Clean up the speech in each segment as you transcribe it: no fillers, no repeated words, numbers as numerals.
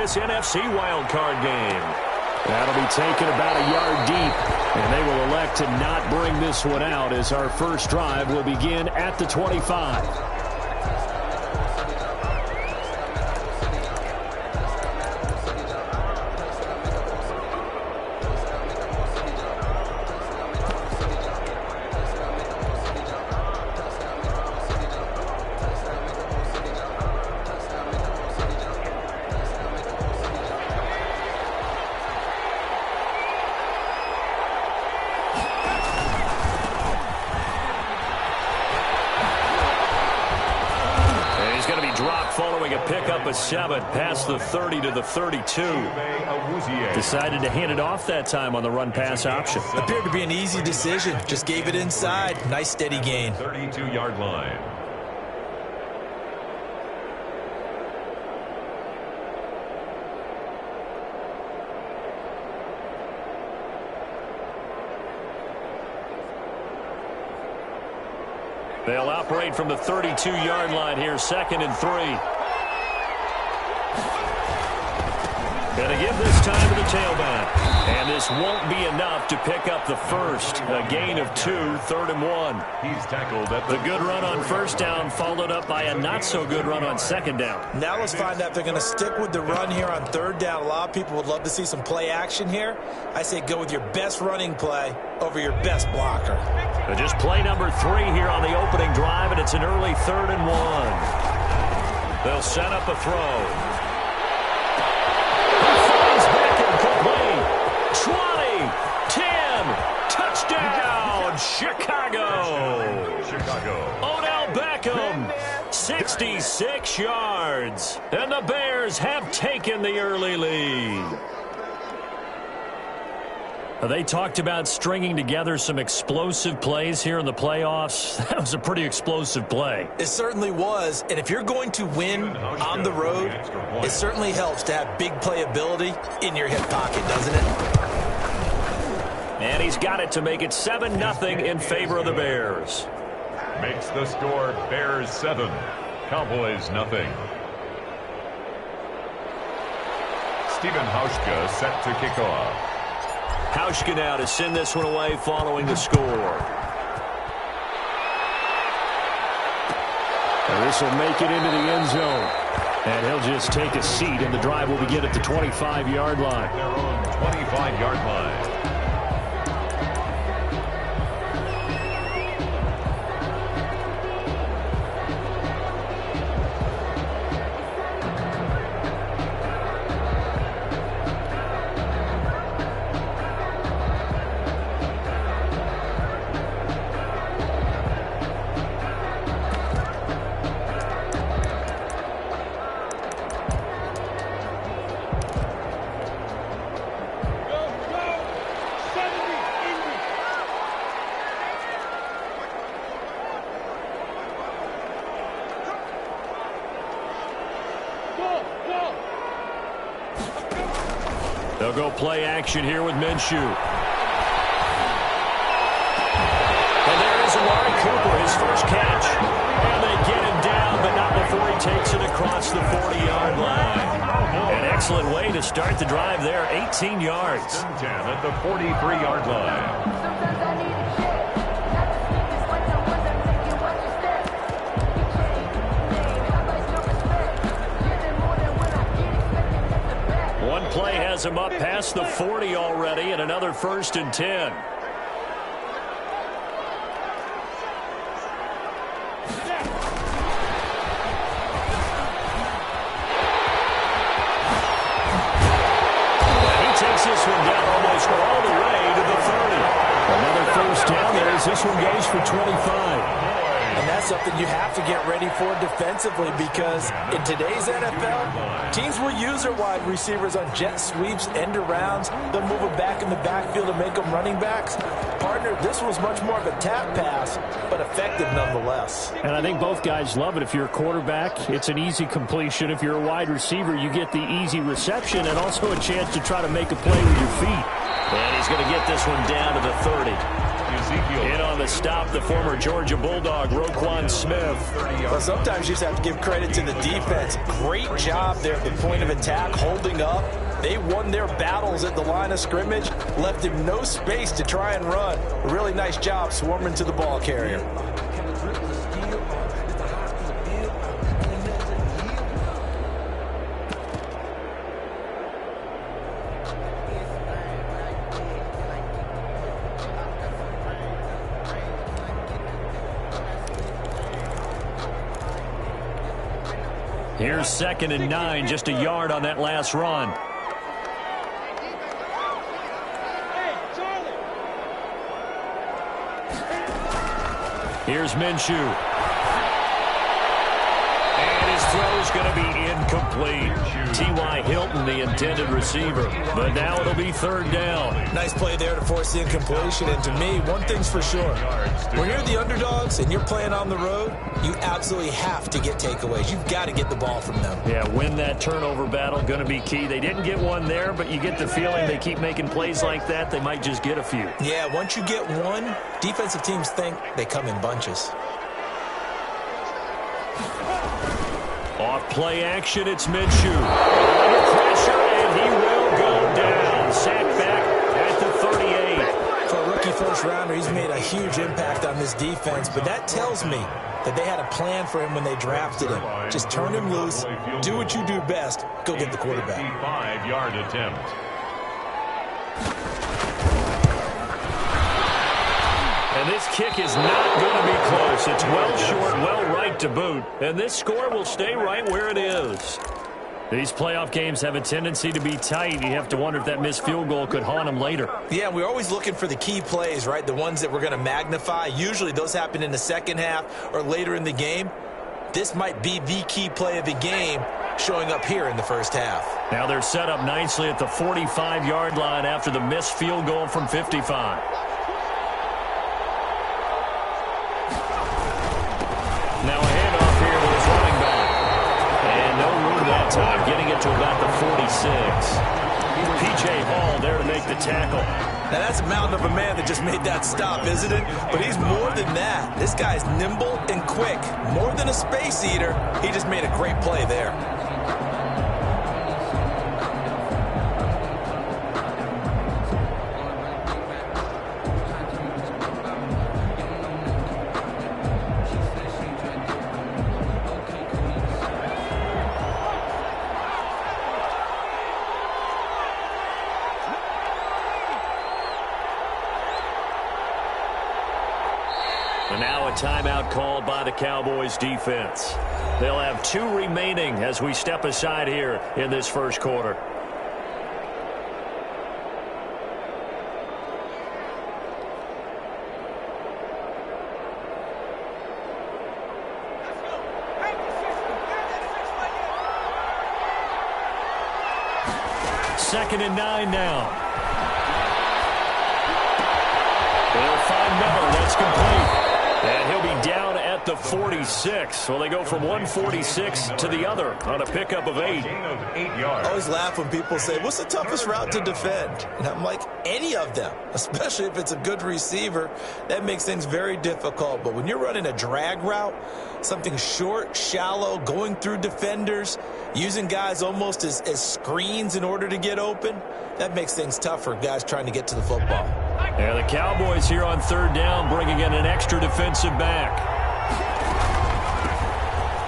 this NFC wildcard game. That'll be taken about a yard deep, and they will elect to not bring this one out as our first drive will begin at the 25. Following a pickup of 7 past the 30 to the 32. Decided to hand it off that time on the run-pass option. Appeared to be an easy decision. Just gave it inside. Nice steady gain. 32-yard line. They'll operate from the 32-yard line here, 2nd and 3. Going to give this time to the tailback. And this won't be enough to pick up the first. A gain of 2, 3rd and 1. He's tackled at the good run on first down, followed up by a not-so-good run on 2nd down. Now let's find out if they're going to stick with the run here on 3rd down. A lot of people would love to see some play action here. I say go with your best running play over your best blocker. Just play number 3 here on the opening drive, and it's an early 3rd and 1. They'll set up a throw. 20, 10, touchdown, Chicago. Odell Beckham, 66 yards. And the Bears have taken the early lead. They talked about stringing together some explosive plays here in the playoffs. That was a pretty explosive play. It certainly was. And if you're going to win on the road, it certainly helps to have big playability in your hip pocket, doesn't it? And he's got it to make it 7-0 in favor of the Bears. Makes the score Bears 7, Cowboys 0. Stephen Hauschka set to kick off. Hauschka now to send this one away following the score. And this will make it into the end zone. And he'll just take a seat, and the drive will begin at the 25-yard line. Their own 25-yard line. They'll go play action here with Minshew. And there is Amari Cooper, his first catch. And they get him down, but not before he takes it across the 40-yard line. An excellent way to start the drive there, 18 yards. 10 at the 43-yard line. One play has him up past the 40 already, and another 1st and 10. He takes this one down almost all the way to the 30. Another 1st down there as this one goes for 25. And that's something you have to get ready for defensively, because in today's NFL, teams will use their wide receivers on jet sweeps, end arounds. They'll move them back in the backfield to make them running backs. Partner, this was much more of a tap pass, but effective nonetheless. And I think both guys love it. If you're a quarterback, it's an easy completion. If you're a wide receiver, you get the easy reception and also a chance to try to make a play with your feet. And he's going to get this one down to the 30. Ezekiel. In on the stop, the former Georgia Bulldog, Roquan Smith. Well, sometimes you just have to give credit to the defense. Great job there at the point of attack, holding up. They won their battles at the line of scrimmage, left him no space to try and run. A really nice job swarming to the ball carrier. Here's 2nd and 9, just a yard on that last run. Here's Minshew. And his throw's going to be incomplete. T.Y. Hilton, the intended receiver. But now it'll be 3rd down. Nice play there to force the incompletion. And to me, one thing's for sure. When you're the underdogs and you're playing on the road, you absolutely have to get takeaways. You've got to get the ball from them. Yeah, win that turnover battle, going to be key. They didn't get one there, but you get the feeling they keep making plays like that, they might just get a few. Yeah, once you get one, defensive teams think they come in bunches. Off play action, it's Minshew. Under pressure, and he will go down. Sacked back at the 38. For a rookie first-rounder, he's made a huge impact on this defense, but that tells me that they had a plan for him when they drafted him. Just turn him loose, do what you do best, go get the quarterback. 55-yard attempt. And this kick is not going to be close. It's well short, well right to boot. And this score will stay right where it is. These playoff games have a tendency to be tight. You have to wonder if that missed field goal could haunt them later. Yeah, we're always looking for the key plays, right? The ones that we're going to magnify. Usually those happen in the second half or later in the game. This might be the key play of the game showing up here in the first half. Now they're set up nicely at the 45-yard line after the missed field goal from 55. Now a handoff here to his running back. And no room that time, getting it to about the 46. P.J. Hall there to make the tackle. Now that's a mountain of a man that just made that stop, isn't it? But he's more than that. This guy's nimble and quick. More than a space eater, he just made a great play there. And now a timeout called by the Cowboys defense. They'll have 2 remaining as we step aside here in this first quarter. Second and 9 now. They'll find Miller. That's complete. And he'll be down at the 46. So they go from 146 to the other on a pickup of 8. I always laugh when people say, what's the toughest route to defend? And I'm like, any of them, especially if it's a good receiver. That makes things very difficult. But when you're running a drag route, something short, shallow, going through defenders, using guys almost as screens in order to get open, that makes things tough for guys trying to get to the football. Yeah, the Cowboys here on 3rd down, bringing in an extra defensive back.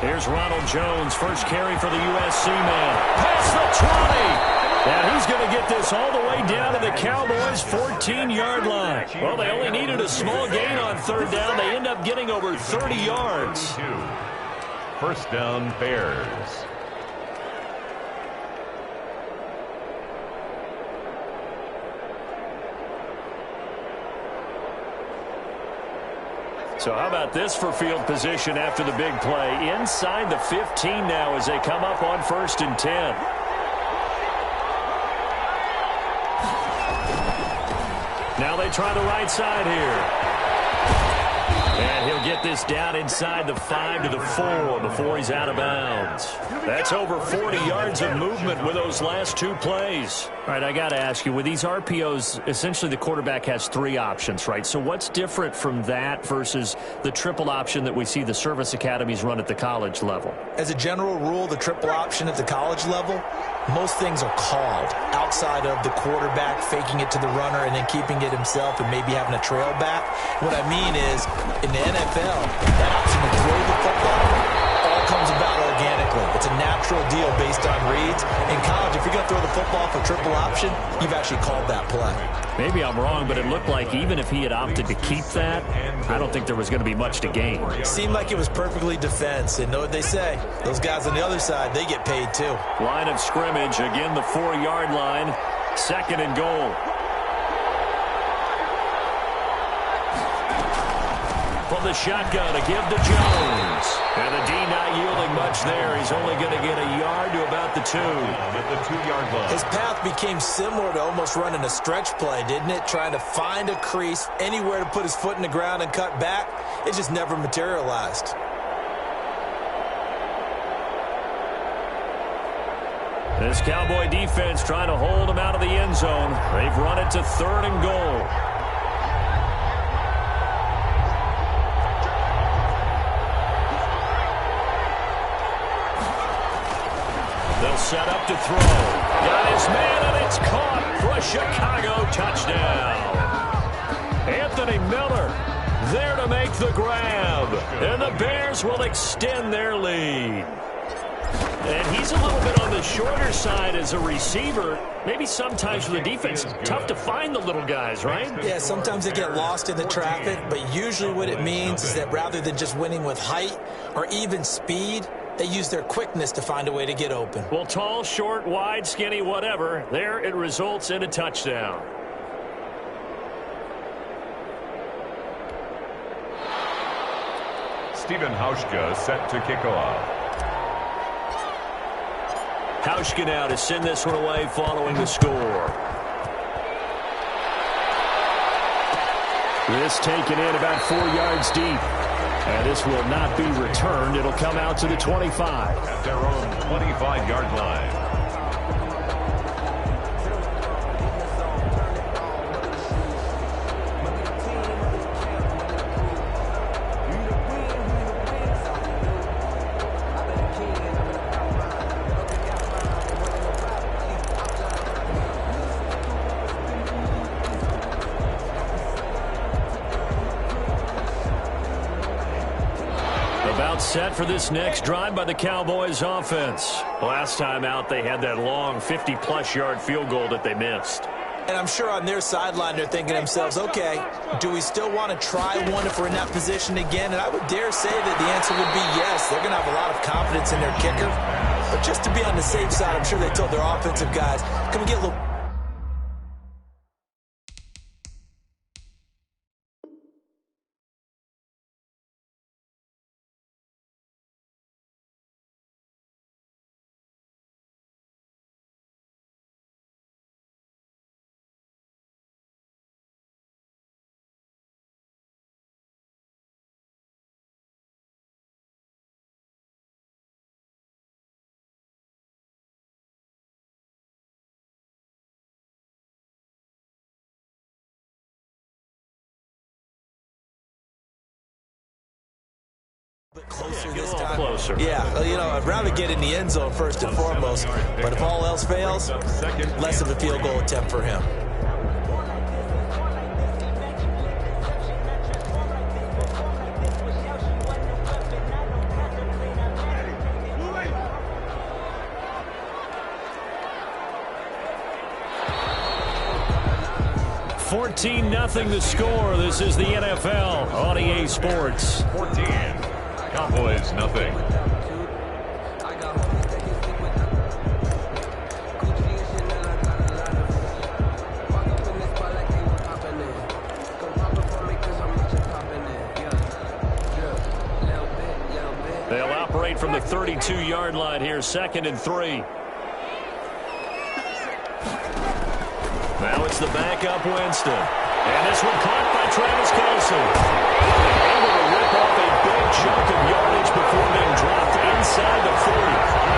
Here's Ronald Jones, first carry for the USC man. Past the 20. And he's going to get this all the way down to the Cowboys' 14-yard line. Well, they only needed a small gain on 3rd down. They end up getting over 30 yards. First down, Bears. So how about this for field position after the big play? Inside the 15 now as they come up on 1st and 10. Now they try the right side here. And he'll get this down inside the 5 to the 4 before he's out of bounds. That's over 40 yards of movement with those last 2 plays. All right, I got to ask you, with these RPOs, essentially the quarterback has 3 options, right? So what's different from that versus the triple option that we see the service academies run at the college level? As a general rule, the triple option at the college level, most things are called outside of the quarterback faking it to the runner and then keeping it himself and maybe having a trail back. What I mean is, in the NFL, that option to throw the football all comes about organically. It's a natural deal based on reads. In college, if you're going to throw the football for triple option, you've actually called that play. Maybe I'm wrong, but it looked like even if he had opted to keep that, I don't think there was going to be much to gain. It seemed like it was perfectly defense. And know what they say? Those guys on the other side, they get paid too. Line of scrimmage, again the 4-yard line. 2nd and goal. From the shotgun, a give to Jones. And the D not yielding much there. He's only going to get a yard to about the 2. At the 2-yard line. His path became similar to almost running a stretch play, didn't it? Trying to find a crease, anywhere to put his foot in the ground and cut back. It just never materialized. This Cowboy defense trying to hold him out of the end zone. They've run it to 3rd and goal. They'll set up to throw. Got his man, and it's caught for a Chicago touchdown. Anthony Miller there to make the grab. And the Bears will extend their lead. And he's a little bit on the shorter side as a receiver. Maybe sometimes for the defense, tough to find the little guys, right? Yeah, sometimes they get lost in the traffic, but usually what it means is that rather than just winning with height or even speed, they use their quickness to find a way to get open. Well, tall, short, wide, skinny, whatever, there it results in a touchdown. Stephen Hauschka set to kick off. Hauschka now to send this one away following the score. This taken in about 4 yards deep. And this will not be returned. It'll come out to the 25. At their own 25-yard line. Set for this next drive by the Cowboys offense. Last time out, they had that long 50-plus yard field goal that they missed. And I'm sure on their sideline, they're thinking to themselves, okay, do we still want to try one if we're in that position again? And I would dare say that the answer would be yes. They're going to have a lot of confidence in their kicker. But just to be on the safe side, I'm sure they told their offensive guys, can we get a little... closer this time. Closer. Yeah, you know, I'd rather get in the end zone first and foremost, but if all else fails, less of a field goal attempt for him. $14-0 the score. This is the NFL on EA Sports. 14. Cowboys, nothing. They'll operate from the 32-yard line here, 2nd and 3. Now it's the backup Winston. And this one caught by Travis Kelce. Able to rip off a big chunk of yardage before being dropped inside the 40.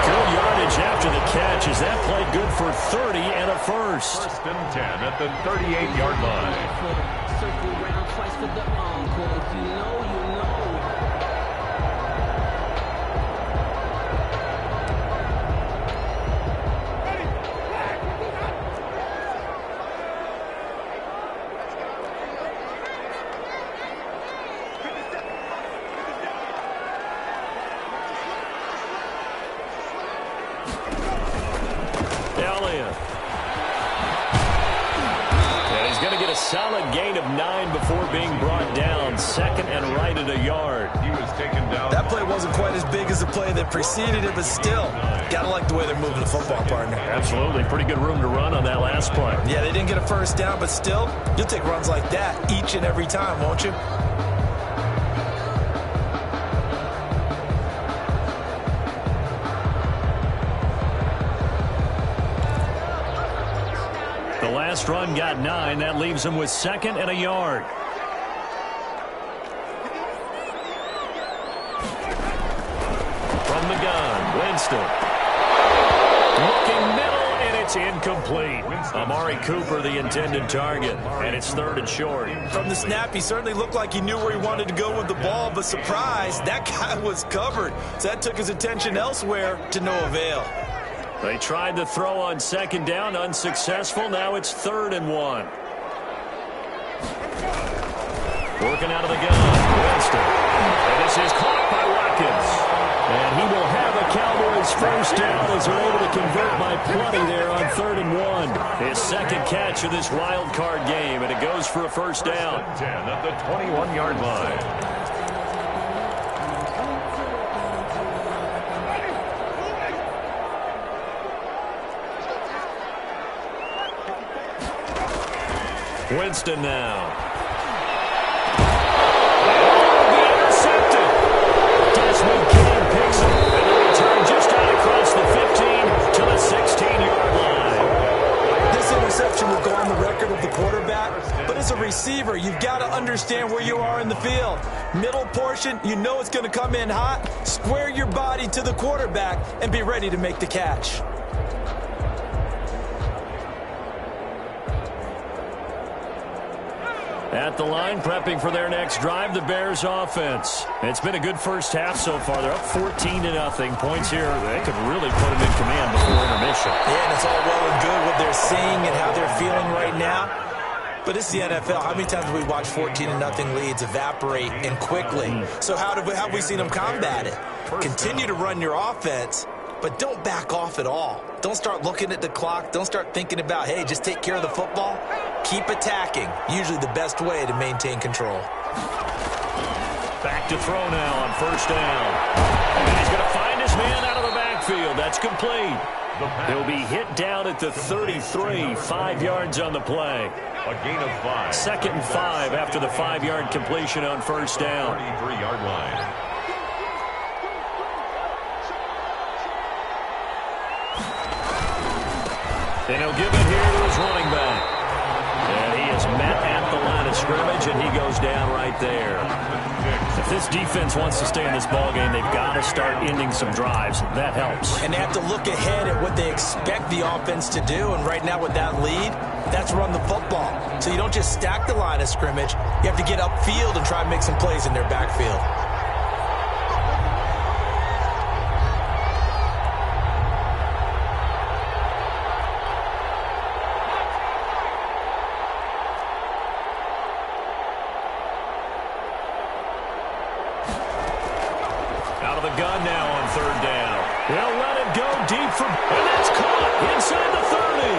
Good yardage after the catch as that played good for 30 and a first. First and 10 at the 38-yard line. Circle around twice for the encore. If you know, you know. Solid gain of 9 before being brought down. Second and right at a yard. He was taken down. That play wasn't quite as big as the play that preceded it, but still, gotta like the way they're moving the football, partner. Absolutely. Pretty good room to run on that last play. Yeah, they didn't get a first down, but still, you'll take runs like that each and every time, won't you? The last run got 9. That leaves him with second and a yard. From the gun, Winston. Looking middle, and it's incomplete. Amari Cooper, the intended target, and it's third and short. From the snap, he certainly looked like he knew where he wanted to go with the ball, but surprise, that guy was covered. So that took his attention elsewhere to no avail. They tried to throw on second down, unsuccessful. Now it's third and 1. Working out of the gun, Winston. And this is caught by Watkins. And he will have a Cowboys first down as they're able to convert by plenty there on third and 1. His second catch of this wild card game, and it goes for a first down. 10 at the 21-yard line. Winston now. Intercepted. Desmond King picks it. And the return just out across the 15 to the 16-yard line. This interception will go on the record of the quarterback, but as a receiver, you've got to understand where you are in the field. Middle portion, you know it's going to come in hot. Square your body to the quarterback and be ready to make the catch. At the line, prepping for their next drive, the Bears offense. It's been a good first half so far. They're up 14-0. Points here, they could really put them in command before intermission. Yeah, and it's all well and good what they're seeing and how they're feeling right now. But it's the NFL. How many times have we watched 14-0 leads evaporate and quickly? So how have we seen them combat it? Continue to run your offense, but don't back off at all. Don't start looking at the clock. Don't start thinking about, hey, just take care of the football. Keep attacking. Usually the best way to maintain control. Back to throw now on first down. And he's going to find his man out of the backfield. That's complete. He'll be hit down at the 33, 5 yards on the play. A gain of 5. Second and 5 after the 5-yard completion on first down. 33-yard line. And he'll give it here to his running back. And he is met at the line of scrimmage, and he goes down right there. If this defense wants to stay in this ballgame, they've got to start ending some drives. That helps. And they have to look ahead at what they expect the offense to do. And right now with that lead, that's run the football. So you don't just stack the line of scrimmage. You have to get upfield and try and make some plays in their backfield. Gun now on third down. They'll let it go deep for, and that's caught inside the 30.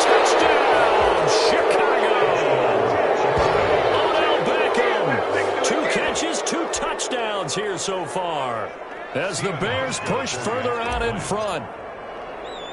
Touchdown, Chicago. Odell Beckham. 2 catches, 2 touchdowns here so far as the Bears push further out in front.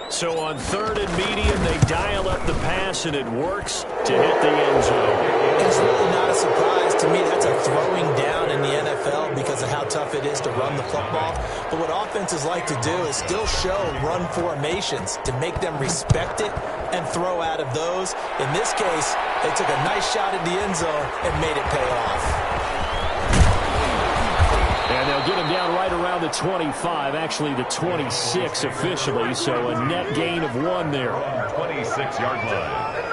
So on third and medium, they dial up the pass, and it works to hit the end zone. It's really not a surprise to me. That's a throwing down in the NFL. NFL because of how tough it is to run the football. But what offenses like to do is still show run formations to make them respect it and throw out of those. In this case, they took a nice shot at the end zone and made it pay off. And they'll get him down right around the 25, actually the 26 officially, so a net gain of 1 there. 26-yard line.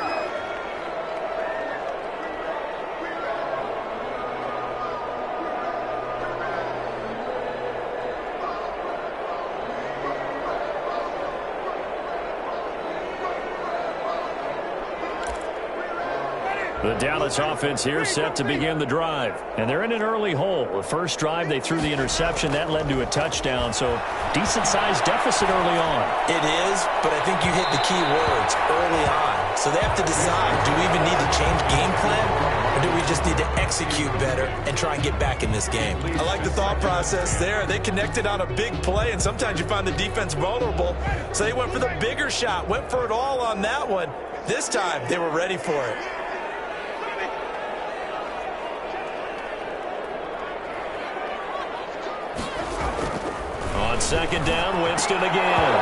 The Dallas offense here set to begin the drive. And they're in an early hole. The first drive, they threw the interception. That led to a touchdown. So decent-sized deficit early on. It is, but I think you hit the key words early on. So they have to decide, do we even need to change game plan? Or do we just need to execute better and try and get back in this game? I like the thought process there. They connected on a big play, and sometimes you find the defense vulnerable. So they went for the bigger shot, went for it all on that one. This time, they were ready for it. On second down, Winston again.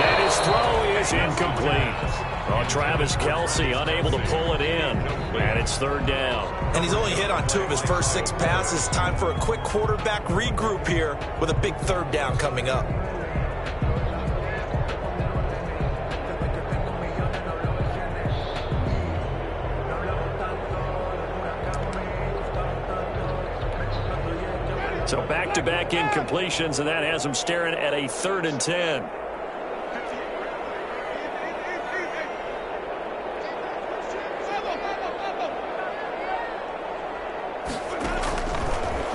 And his throw is incomplete. Oh, Travis Kelce unable to pull it in. And it's third down. And he's only hit on 2 of his first 6 passes. Time for a quick quarterback regroup here with a big third down coming up. So back-to-back incompletions, and that has them staring at a 3rd and 10.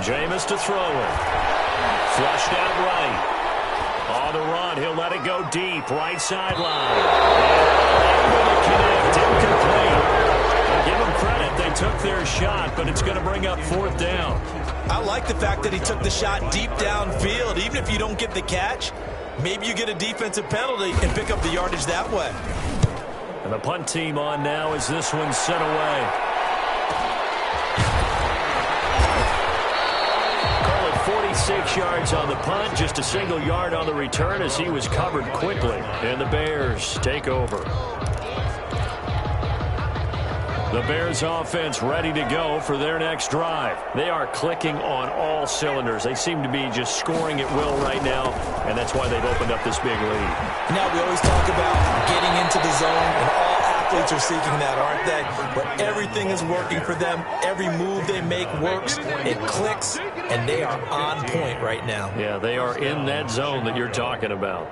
Jameis to throw it. Flushed out right. On the run, he'll let it go deep. Right sideline. Able to connect. Incomplete. Give them credit. They took their shot, but it's going to bring up 4th down. I like the fact that he took the shot deep downfield. Even if you don't get the catch, maybe you get a defensive penalty and pick up the yardage that way. And the punt team on now as this one's sent away. Call it 46 yards on the punt, just a single yard on the return as he was covered quickly. And the Bears take over. The Bears offense ready to go for their next drive. They are clicking on all cylinders. They seem to be just scoring at will right now, and that's why they've opened up this big lead. Now, we always talk about getting into the zone, and all athletes are seeking that, aren't they? But everything is working for them. Every move they make works. It clicks, and they are on point right now. Yeah, they are in that zone that you're talking about.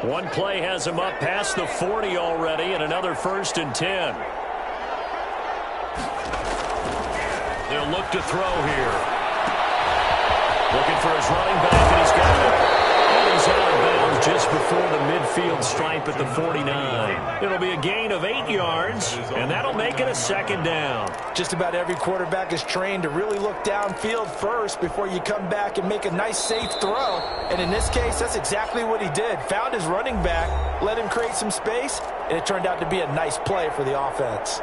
One play has him up past the 40 already, and another 1st and 10. They'll look to throw here. Looking for his running back, and he's got it. And he's out of bounds just before the midfield stripe at the 49. It'll be a gain of 8 yards, and that'll make it a 2nd down. Just about every quarterback is trained to really look downfield first before you come back and make a nice, safe throw. And in this case, that's exactly what he did. Found his running back, let him create some space, and it turned out to be a nice play for the offense.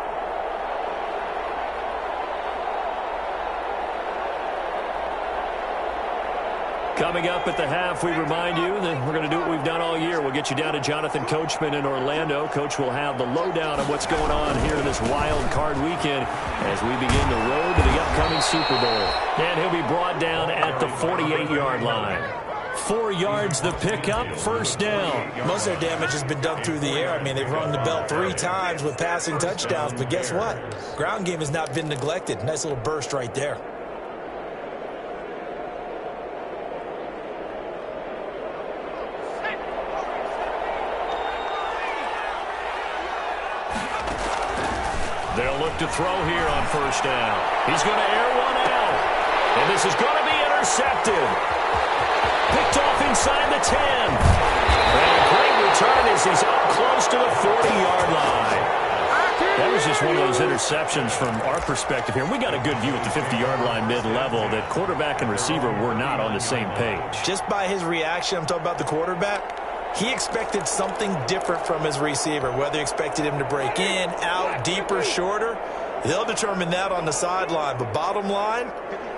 Coming up at the half, we remind you that we're going to do what we've done all year. We'll get you down to Jonathan Coachman in Orlando. Coach will have the lowdown of what's going on here in this wild card weekend as we begin the road to the upcoming Super Bowl. And he'll be brought down at the 48-yard line. 4 yards the pickup, 1st down. Most of their damage has been done through the air. I mean, they've rung the bell 3 times with passing touchdowns, but guess what? Ground game has not been neglected. Nice little burst right there. They'll look to throw here on 1st down. He's going to air one out. And this is going to be intercepted. Picked off inside the 10. And a great return as he's up close to the 40-yard line. That was just one of those interceptions from our perspective here. We got a good view at the 50-yard line mid-level that quarterback and receiver were not on the same page. Just by his reaction, I'm talking about the quarterback, He expected something different from his receiver, whether he expected him to break in, out, deeper, shorter. They'll determine that on the sideline. But bottom line,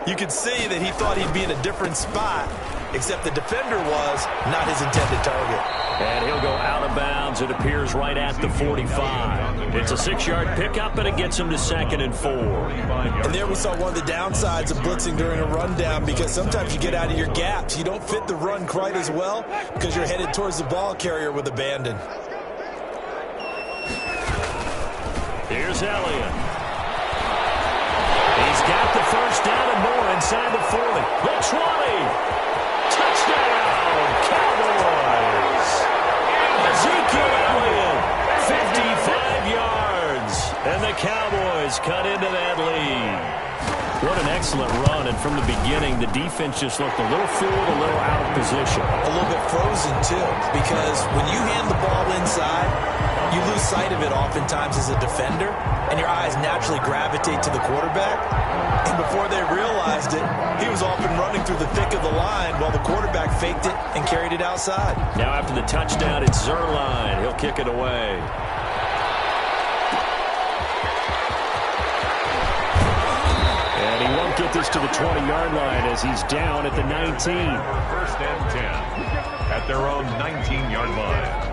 you could see that he thought he'd be in a different spot, except the defender was not his intended target. And he'll go out of bounds. It appears right at the 45. It's a 6-yard pickup, and it gets him to 2nd and 4. And there we saw one of the downsides of blitzing during a rundown, because sometimes you get out of your gaps. You don't fit the run quite as well because you're headed towards the ball carrier with abandon. Here's Elliott. He's got the first down and more inside the 40. The 20. Touchdown, Cowboys. Ezekiel Elliott, 55 yards. And the Cowboys cut into that lead. What an excellent run. And from the beginning, the defense just looked a little fooled, a little out of position. A little bit frozen, too, because when you hand the ball inside, you lose sight of it oftentimes as a defender, and your eyes naturally gravitate to the quarterback. And before they realized it, he was off and running through the thick of the line while the quarterback faked it and carried it outside. Now after the touchdown, it's Zerline. He'll kick it away. And he won't get this to the 20-yard line as he's down at the 19. First and 10 at their own 19-yard line.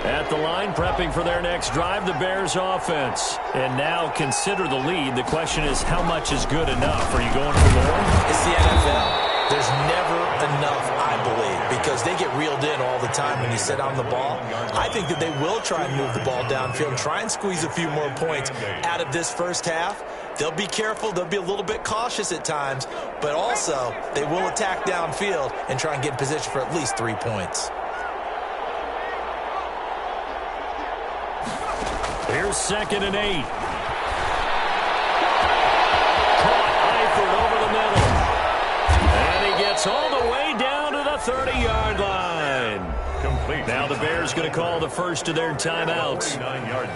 At the line, prepping for their next drive, the Bears offense. And now consider the lead. The question is, how much is good enough? Are you going for more? It's the NFL. There's never enough, I believe, because they get reeled in all the time when you sit on the ball. I think that they will try and move the ball downfield and try and squeeze a few more points out of this first half. They'll be careful. They'll be a little bit cautious at times, but also they will attack downfield and try and get in position for at least 3 points. Here's 2nd and 8. Caught Eifert over the middle. And he gets all the way down to the 30-yard line. Complete. Now the Bears going to call the first of their timeouts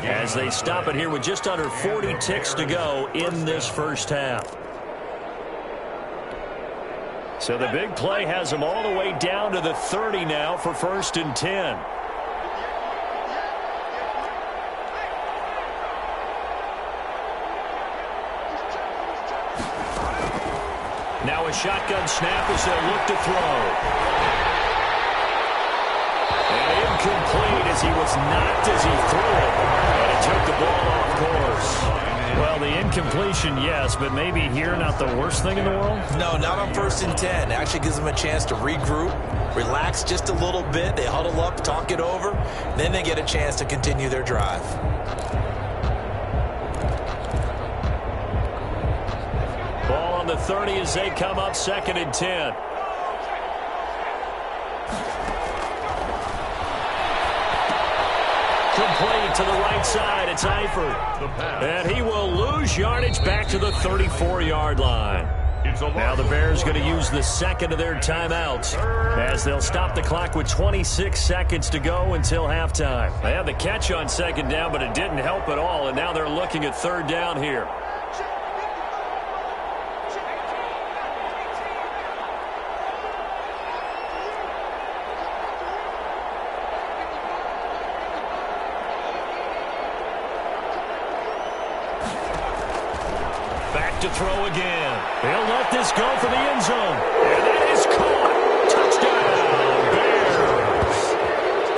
as they stop it here with just under 40 ticks to go in this first half. So the big play has them all the way down to the 30 now for 1st and 10. Now a shotgun snap as they'll look to throw. And incomplete as he was knocked as he threw it. And it took the ball off course. Well, the incompletion, yes, but maybe here not the worst thing in the world? No, not on 1st and 10. It actually gives them a chance to regroup, relax just a little bit. They huddle up, talk it over. Then they get a chance to continue their drive. The 30 as they come up 2nd and 10. Complete to the right side. It's Eifert. And he will lose yardage back to the 34-yard line. Now the Bears going to use the 2nd of their timeouts as they'll stop the clock with 26 seconds to go until halftime. They had the catch on 2nd down, but it didn't help at all, and now they're looking at 3rd down here. To throw again. He'll let this go for the end zone. And that is caught. Touchdown, Bears.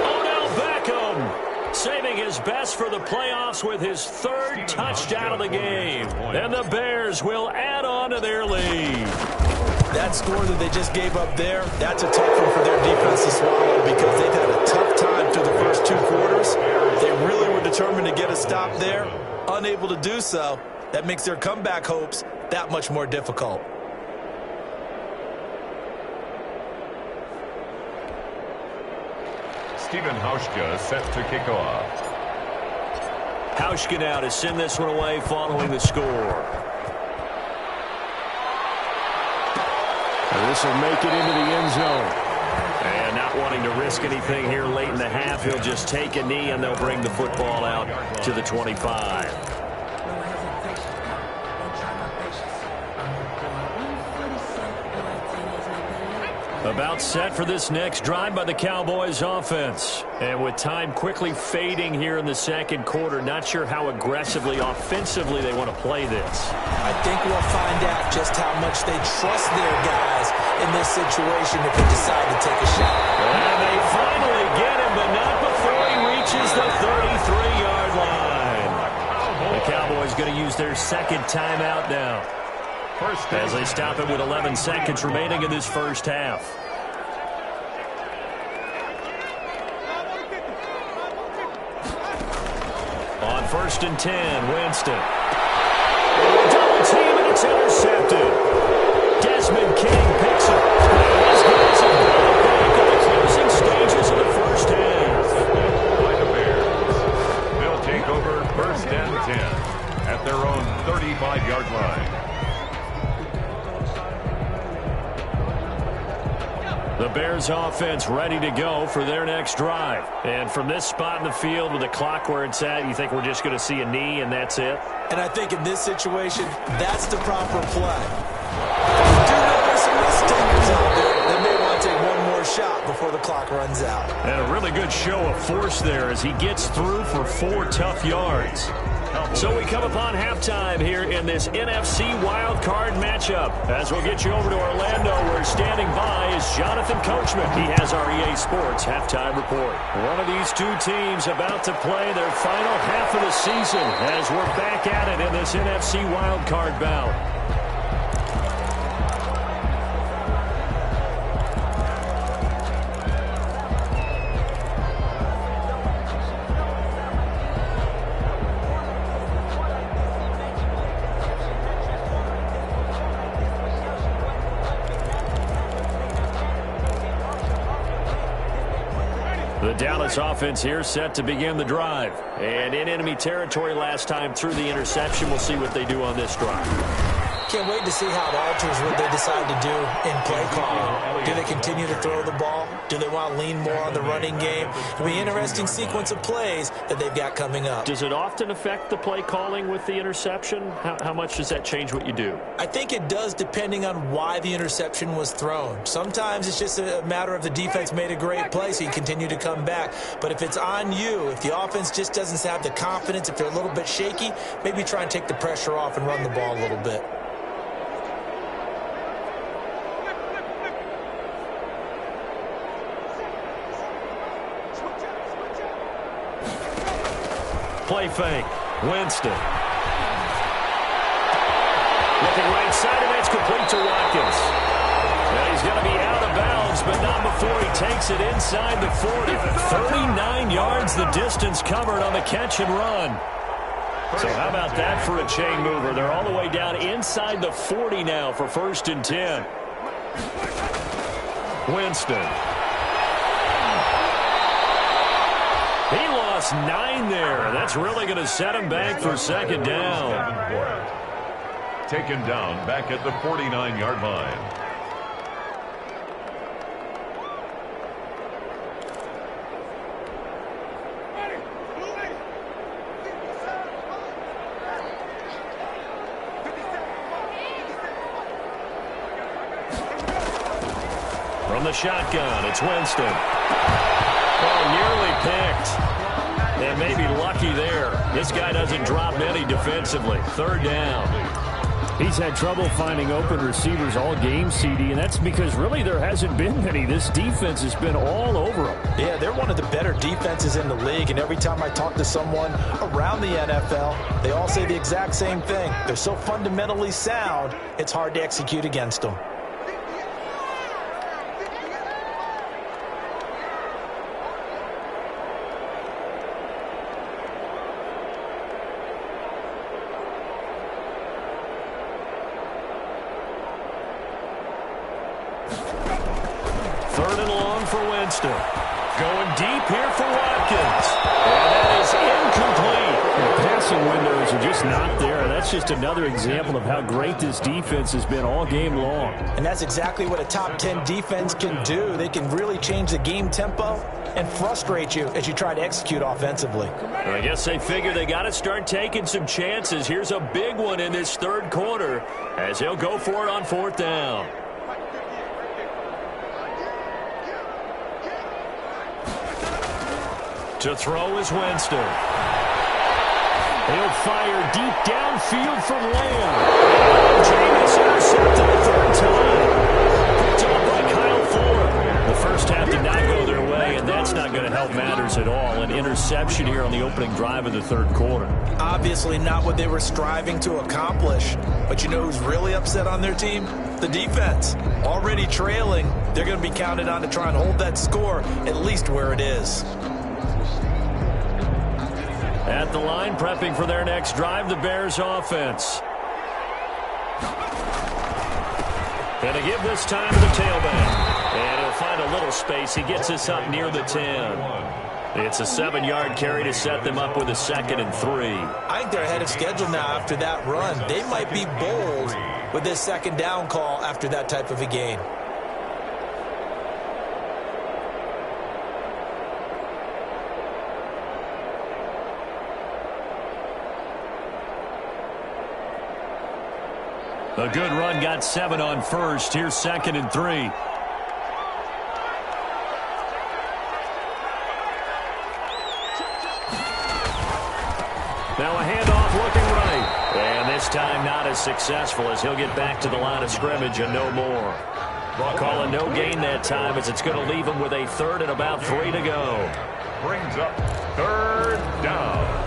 Odell Beckham saving his best for the playoffs with his 3rd touchdown of the game. And the Bears will add on to their lead. That score that they just gave up there, that's a tough one for their defense to swallow because they've had a tough time through the first 2 quarters. They really were determined to get a stop there, unable to do so. That makes their comeback hopes that much more difficult. Stephen Hauschka set to kick off. Hauschka now to send this one away following the score. This will make it into the end zone. And not wanting to risk anything here late in the half, he'll just take a knee, and they'll bring the football out to the 25. About set for this next drive by the Cowboys offense. And with time quickly fading here in the second quarter, not sure how aggressively, offensively they want to play this. I think we'll find out just how much they trust their guys in this situation if they decide to take a shot. And they finally get him, but not before he reaches the 33-yard line. The Cowboys going to use their second timeout now, as they stop it with 11 seconds remaining in this first half. On 1st and 10, Winston. Double team, and it's intercepted. Desmond King picks it. These guys have brought it back in the closing stages of the first half. By the Bears. They'll take over 1st and 10 at their own 35-yard line. The Bears offense ready to go for their next drive. And from this spot in the field with the clock where it's at, you think we're just going to see a knee and that's it? And I think in this situation, that's the proper play. You do know there's some risk-takers out there that may want to take one more shot before the clock runs out. And a really good show of force there as he gets through for 4 tough yards. So we come upon halftime here in this NFC wildcard matchup. As we'll get you over to Orlando, where standing by is Jonathan Coachman. He has our EA Sports halftime report. One of these two teams about to play their final half of the season as we're back at it in this NFC wildcard bout. The Dallas offense here set to begin the drive. And in enemy territory last time through the interception. We'll see what they do on this drive. Can't wait to see how it alters what they decide to do in play calling. Do they continue to throw the ball? Do they want to lean more on the running game? It'll be an interesting sequence of plays that they've got coming up. Does it often affect the play calling with the interception? How much does that change what you do? I think it does, depending on why the interception was thrown. Sometimes it's just a matter of the defense made a great play, so you continue to come back. But if it's on you, if the offense just doesn't have the confidence, if they're a little bit shaky, maybe try and take the pressure off and run the ball a little bit. Play fake. Winston. Looking right side, and that's complete to Watkins. Now he's going to be out of bounds, but not before he takes it inside the 40. 39 yards the distance covered on the catch and run. So how about that for a chain mover? They're all the way down inside the 40 now for 1st and 10. Winston. He lost 9 there. That's really going to set him back for 2nd down. Taken down back at the 49-yard line. From the shotgun, it's Winston. Oh, nearly picked. And maybe lucky there. This guy doesn't drop many defensively. 3rd down. He's had trouble finding open receivers all game, CD, and that's because really there hasn't been many. This defense has been all over them. Yeah, they're one of the better defenses in the league, and every time I talk to someone around the NFL, they all say the exact same thing. They're so fundamentally sound, it's hard to execute against them. Going deep here for Watkins. And that is incomplete. The pass passing windows are just not there. That's just another example of how great this defense has been all game long. And that's exactly what a top 10 defense can do. They can really change the game tempo and frustrate you as you try to execute offensively. Well, I guess they figure they got to start taking some chances. Here's a big one in this third quarter as he'll go for it on fourth down. To throw is Winston. He'll fire deep downfield from Lamb. Jameis intercepted the third time. Picked up by Kyle Fuller. The first half did not go their way, and that's not going to help matters at all. An interception here on the opening drive of the third quarter. Obviously not what they were striving to accomplish. But you know who's really upset on their team? The defense. Already trailing, they're going to be counted on to try and hold that score at least where it is. At the line, prepping for their next drive, the Bears offense. And to give this time to the tailback. And he'll find a little space. He gets us up near the 10. It's a 7-yard carry to set them up with a 2nd and 3. I think they're ahead of schedule now after that run. They might be bold with this second down call after that type of a gain. A good run, got 7 on first. Here's 2nd and 3. Now a handoff looking right. And this time not as successful as he'll get back to the line of scrimmage and no more. Call a no gain that time as it's going to leave him with a 3rd and about 3 to go. Brings up 3rd down.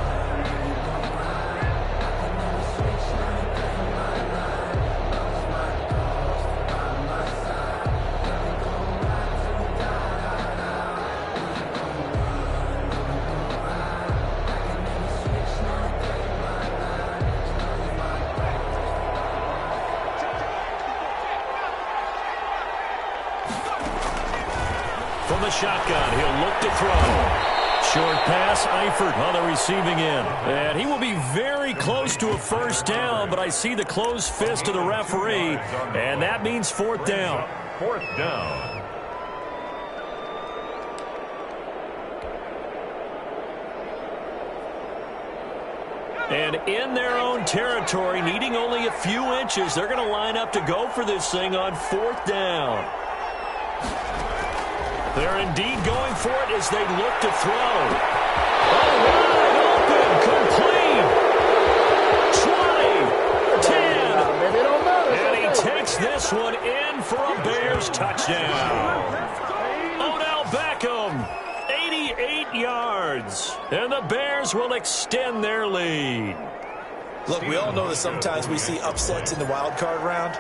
From the shotgun, he'll look to throw. Short pass, Eifert on the receiving end. And he will be very close to a first down, but I see the closed fist of the referee, and that means 4th down. 4th down. And in their own territory, needing only a few inches, they're going to line up to go for this thing on 4th down. They're indeed going for it as they look to throw. Oh, wide open, complete. 20, 10. And he takes this one in for a Bears touchdown. Odell Beckham, 88 yards. And the Bears will extend their lead. Look, we all know that sometimes we see upsets in the wild card round.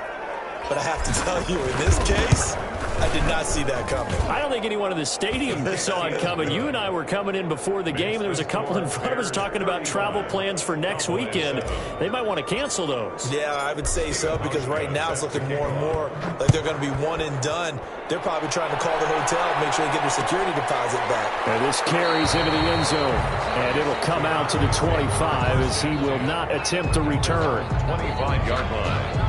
But I have to tell you, in this case, I did not see that coming. I don't think anyone in the stadium saw it coming. You and I were coming in before the game. There was a couple in front of us talking about travel plans for next weekend. They might want to cancel those. Yeah, I would say so, because right now it's looking more and more like they're going to be one and done. They're probably trying to call the hotel, make sure they get their security deposit back. And this carries into the end zone, and it'll come out to the 25 as he will not attempt to return. 25-yard line.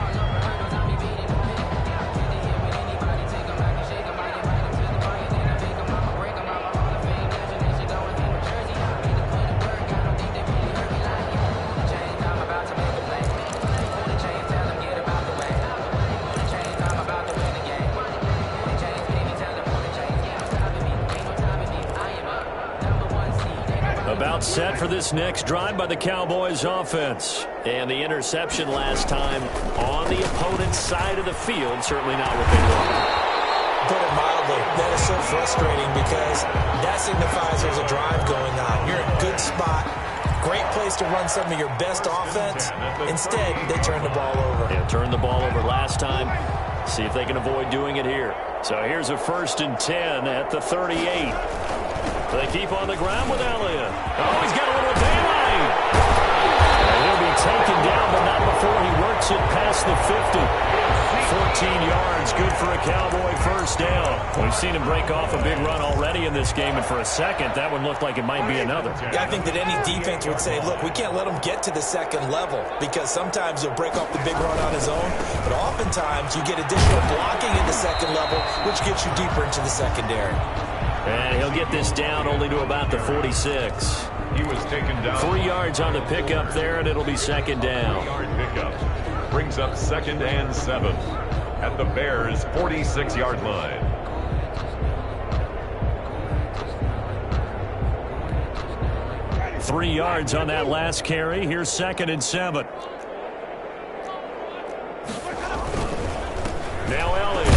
About set for this next drive by the Cowboys offense. And the interception last time on the opponent's side of the field. Certainly not what they wanted. Put it mildly, that is so frustrating because that signifies there's a drive going on. You're in a good spot. Great place to run some of your best offense. Instead, they turn the ball over. Yeah, turned the ball over last time. See if they can avoid doing it here. So here's a 1st and 10 at the 38. They keep on the ground with Elliott. Oh, he's got a little daylight. And he'll be taken down, but not before he works it past the 50. 14 yards, good for a Cowboy first down. We've seen him break off a big run already in this game, and for a second, that one looked like it might be another. Yeah, I think that any defense would say, look, we can't let him get to the second level because sometimes he'll break off the big run on his own, but oftentimes you get additional blocking in the second level, which gets you deeper into the secondary. And he'll get this down only to about the 46. He was taken down. 3 yards on the pickup there, and it'll be second down. 3-yard pickup brings up 2nd and 7 at the Bears' 46-yard line. Three yards on that last carry. Here's 2nd and 7. Now Elliott.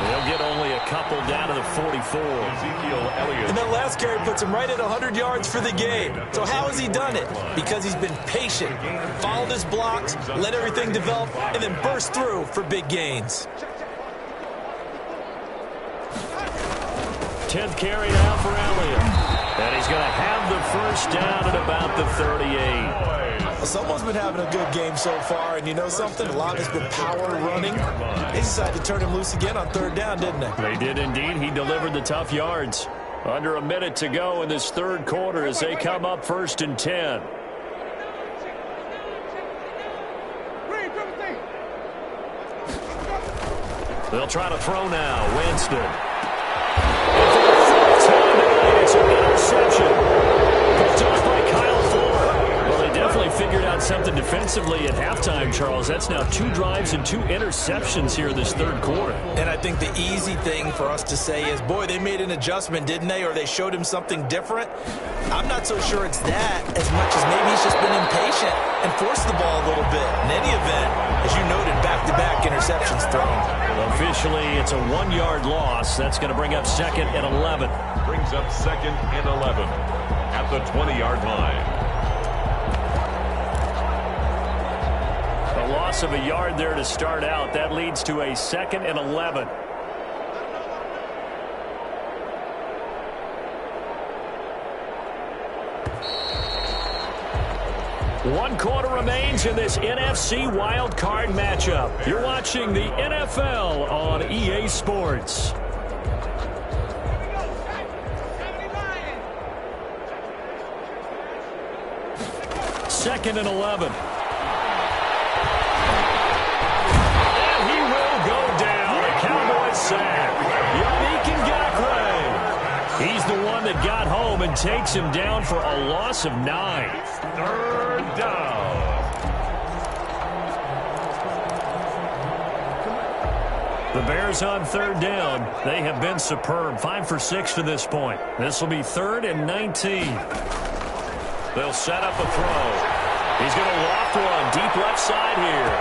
They'll get only a couple down to the 44. Ezekiel Elliott. And that last carry puts him right at 100 yards for the game. So how has he done it? Because he's been patient, followed his blocks, let everything develop, and then burst through for big gains. 10th carry now for Elliott. And he's going to have the first down at about the 38. Well, someone's been having a good game so far, and you know something? A lot of it's been power running. They decided to turn him loose again on 3rd down, didn't they? They did indeed. He delivered the tough yards. Under a minute to go in this 3rd quarter as they come up 1st and 10. They'll try to throw now. Winston. It's an interception. Picked off by Kyle Fuller. Well, they definitely figured out something defensively at halftime, Charles. That's now 2 drives and 2 interceptions here in this 3rd quarter. And I think the easy thing for us to say is, boy, they made an adjustment, didn't they? Or they showed him something different. I'm not so sure it's that as much as maybe he's just been impatient and forced the ball a little bit. In any event, as you noted, back-to-back interceptions thrown. Officially, it's a 1-yard loss. That's going to bring up 2nd and 11. Brings up 2nd and 11 at the 20-yard line. A loss of a yard there to start out. That leads to a 2nd and 11. One quarter remains in this NFC wild card matchup. You're watching the NFL on EA Sports. Second and 11. And he will go down. A Cowboys sack. Yannick Ngakoue. He's the one that got home and takes him down for a loss of 9. 3rd down. The Bears on 3rd down. They have been superb. 5 for 6 to this point. This will be 3rd and 19. They'll set up a throw. He's going to loft one deep left side here.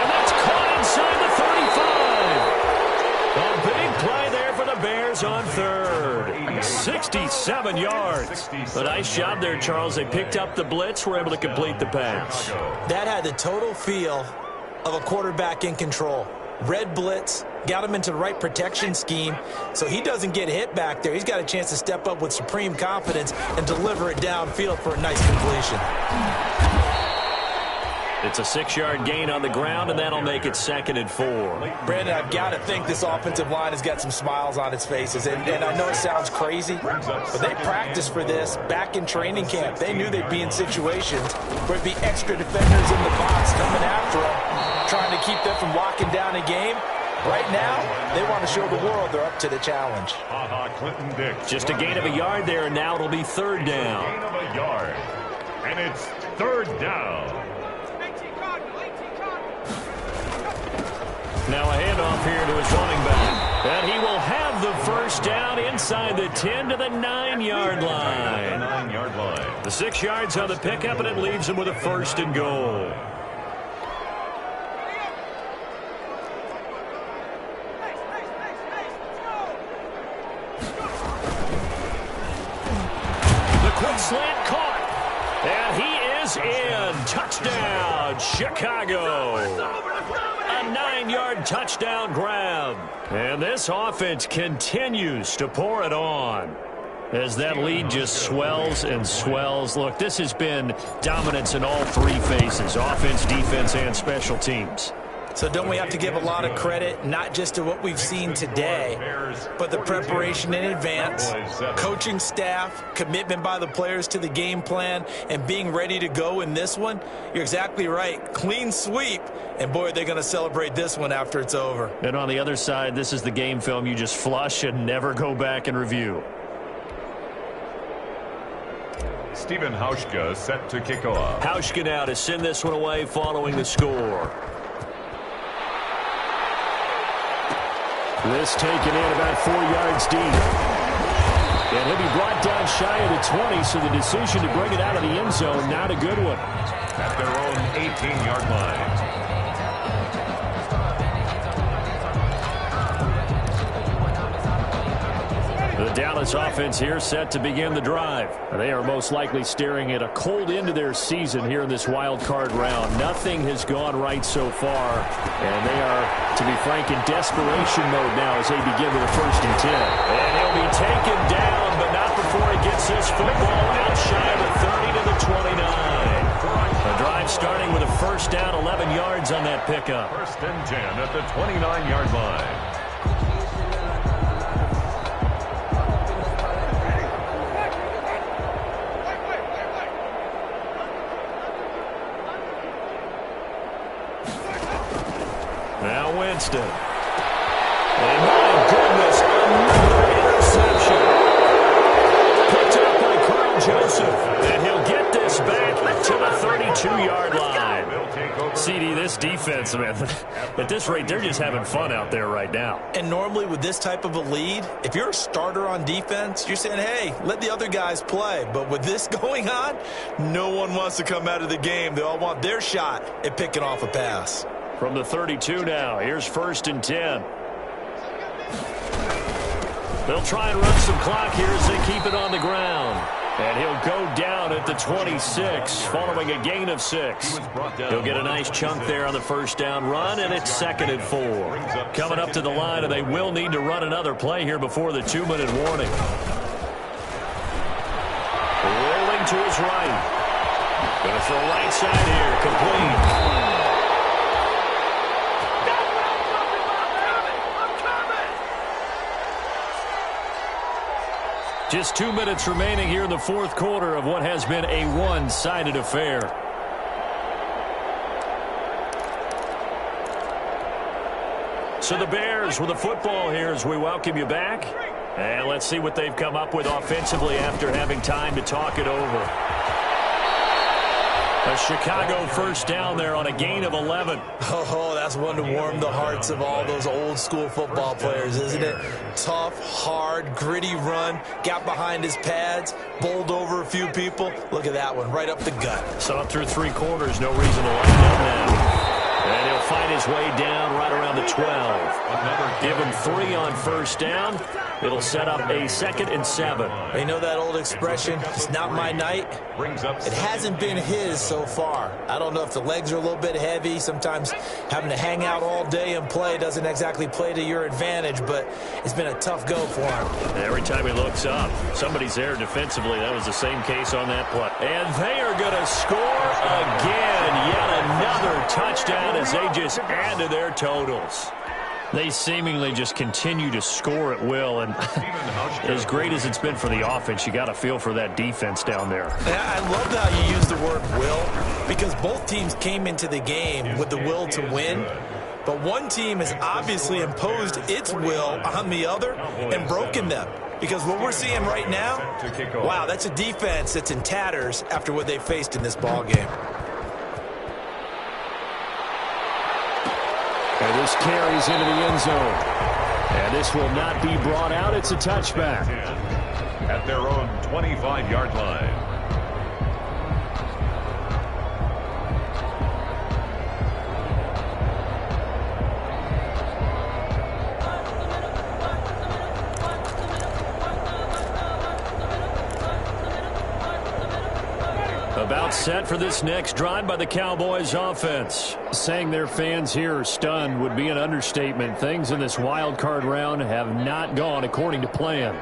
And that's caught inside the 35. A big play there for the Bears on 3rd. 67 yards. A nice job there, Charles. They picked up the blitz, were able to complete the pass. That had the total feel of a quarterback in control. Red blitz, got him into the right protection scheme, so he doesn't get hit back there. He's got a chance to step up with supreme confidence and deliver it downfield for a nice completion. It's a 6-yard gain on the ground, and that'll make it 2nd and 4. Brandon, I've got to think this offensive line has got some smiles on its faces, and I know it sounds crazy, but they practiced for this back in training camp. They knew they'd be in situations where it'd be extra defenders in the box coming after them, trying to keep them from locking down a game. Right now, they want to show the world they're up to the challenge. Clinton Dix. Just a gain of a yard there, and now it'll be 3rd down. Gain of a yard. And it's 3rd down. Now a handoff here to his running back. And he will have the first down inside the 10 to the 9-yard line. 9-yard line. The 6 yards on the pickup, and it leaves him with a 1st and goal. The quick slant caught. And he is in. Touchdown, Chicago. A 9-yard touchdown grab. And this offense continues to pour it on as that lead just swells and swells. Look, this has been dominance in all 3 phases, offense, defense, and special teams. So don't we have to give a lot of credit, not just to what we've seen today, but the preparation in advance, coaching staff, commitment by the players to the game plan, and being ready to go in this one? You're exactly right. Clean sweep. And, boy, they're going to celebrate this one after it's over. And on the other side, this is the game film you just flush and never go back and review. Steven Hauschka set to kick off. Hauschka now to send this one away following the score. This taken in about 4 yards deep. And he'll be brought down shy of the 20, so the decision to bring it out of the end zone, not a good one. At their own 18-yard line. The Dallas offense here set to begin the drive. They are most likely staring at a cold end to their season here in this wild card round. Nothing has gone right so far, and they are, to be frank, in desperation mode now as they begin with a 1st and 10. And he'll be taken down, but not before he gets this football out shy of the 30 to the 29. The drive starting with a 1st down, 11 yards on that pickup. 1st and 10 at the 29-yard line. Now Winston. And my goodness, another interception. Picked up by Carl Joseph. And he'll get this back to the 32-yard line. CD, this defense, man, at this rate, they're just having fun out there right now. And normally with this type of a lead, if you're a starter on defense, you're saying, hey, let the other guys play. But with this going on, no one wants to come out of the game. They all want their shot at picking off a pass. From the 32 now, here's 1st and 10. They'll try and run some clock here as they keep it on the ground. And he'll go down at the 26, following a gain of 6. He'll get a nice chunk there on the 1st down run, and it's 2nd and 4. Coming up to the line, and they will need to run another play here before the 2-minute warning. Rolling to his right. Going to throw right side here, complete. Just 2 minutes remaining here in the 4th quarter of what has been a one-sided affair. So the Bears with the football here as we welcome you back. And let's see what they've come up with offensively after having time to talk it over. A Chicago 1st down there on a gain of 11. Oh, that's one to warm the hearts of all those old-school football players, isn't it? Tough, hard, gritty run, got behind his pads, bowled over a few people. Look at that one, right up the gut. So up through 3 quarters, no reason to line up now. And he'll find his way down right around the 12. Give him 3 on 1st down. It'll set up a 2nd and 7. You know that old expression, it's not my night? It hasn't been his so far. I don't know if the legs are a little bit heavy. Sometimes having to hang out all day and play doesn't exactly play to your advantage, but it's been a tough go for him. Every time he looks up, somebody's there defensively. That was the same case on that play. And they are going to score again. Yet another touchdown as they just add to their totals. They seemingly just continue to score at will, and as great as it's been for the offense, you got to feel for that defense down there. I love how you use the word will, because both teams came into the game with the will to win, but one team has obviously imposed its will on the other and broken them. Because what we're seeing right now, wow, that's a defense that's in tatters after what they faced in this ball game. And this carries into the end zone. And this will not be brought out. It's a touchback. At their own 25-yard line. About set for this next drive by the Cowboys offense. Saying their fans here are stunned would be an understatement. Things in this wild card round have not gone according to plan.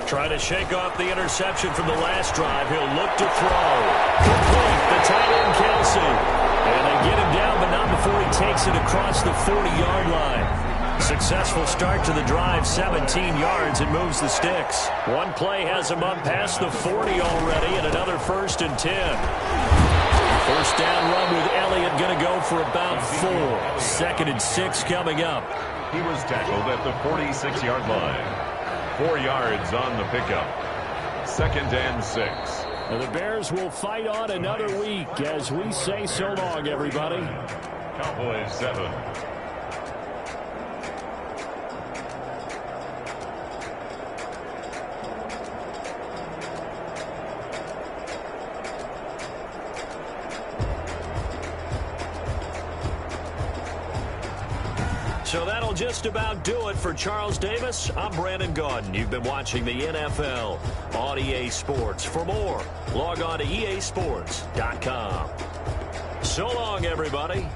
Trying to shake off the interception from the last drive. He'll look to throw. Complete. The tight end, Kelsey. And they get him down, but not before he takes it across the 40-yard line. Successful start to the drive, 17 yards, and moves the sticks. One play has him up past the 40 already, and another 1st and 10. First down run with Elliott going to go for about 4. 2nd and 6 coming up. He was tackled at the 46-yard line. 4 yards on the pickup. 2nd and 6. And the Bears will fight on another week as we say so long, everybody. Cowboys 7. So that'll just about do it for Charles Davis. I'm Brandon Gaudin. You've been watching the NFL on EA Sports. For more, log on to easports.com. So long, everybody.